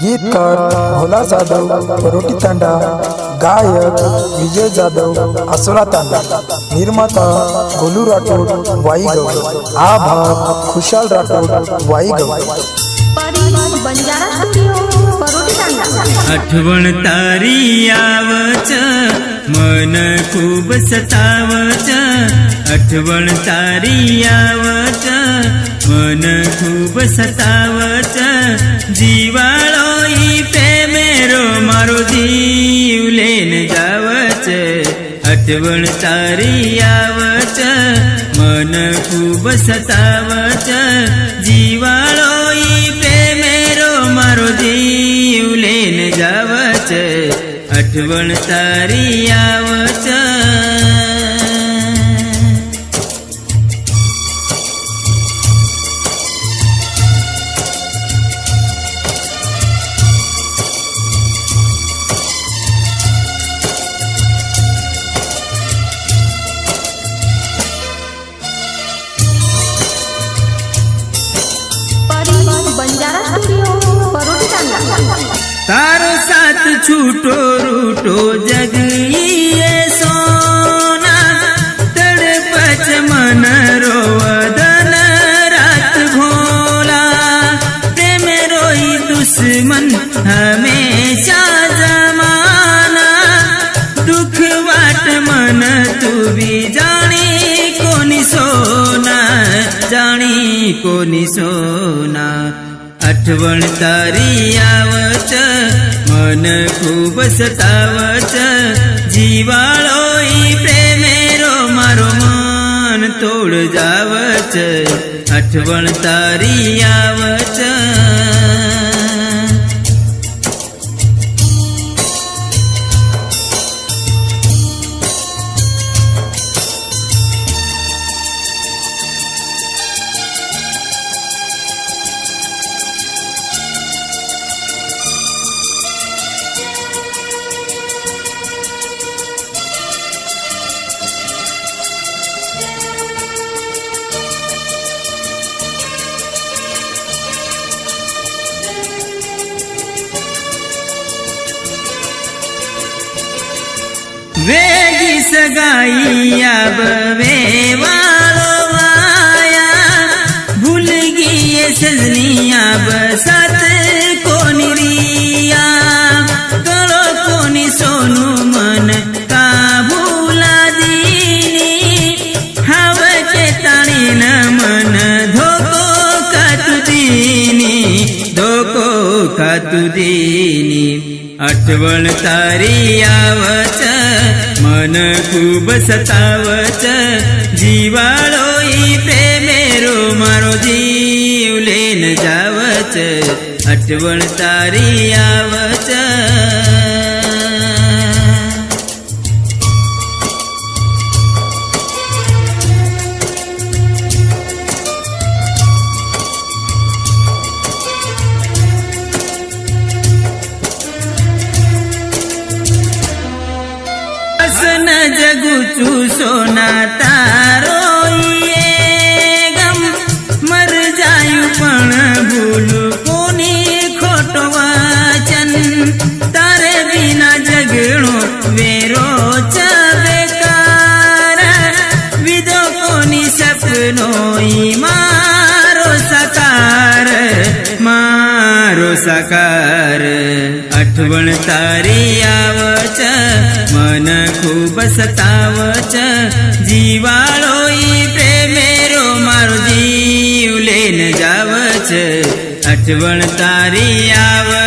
गीतकार भोला जाधव परोटी तांडा, गायक विजय जाधव आसोला तांडा, निर्माता गोलू राठोड वाईगव, हा भाग खुशाल राठोड वाईगव। आठवण तारी आवच मन खूब सतावच, आठवण तारी आवच मन खूब सतावच, जीवाळोई प्रेमेरो मारो जीव लेन जावच, आठवण तारी आवच मन खूब सतावच, जीवाळोई प्रेमेरो मारो जीव लेन जावच, आठवण तारी आवच। तारो साथ छूटो रूटो जग ये सोना, तड़पच मन रोवदन रात भोला, प्रेम रोई दुश्मन हमेशा जमाना, दुख वाट मन तू भी जानी कोनी सोना, जानी कोनी सोना, आठवण तारी आवच मन खूब सतावच, जीवाळोई प्रेमेरो मारो मन तोड जावच, आठवण तारी आवच। वेगी सगाई अब वेवालो आया, भूल गई सजनी अब साथ कोनी रिया, करो कोनी सोनू मन का भूला दीनी, हवा के ताणी न मन धोको का तुदीनी, धोको का तुदीनी, आठवण तारी आवच मन खूब सतावच, जीवाळोई प्रेमेरो मारो जीव लेन जावच, आठवण तारी आवच। न जगुचू सोना तारो ये गम, मर जायु पण भूलू कोनी खोटो वचन, तारे बिना जगणो वेरो च बेकार, विदो कोनी सपनोई मारो साकार, मारो साकार, आठवण तारी आवच मन खूब सतावच, जीवाळोई प्रेमेरो मारो जीव लेन जावच, आठवण तारी आवच।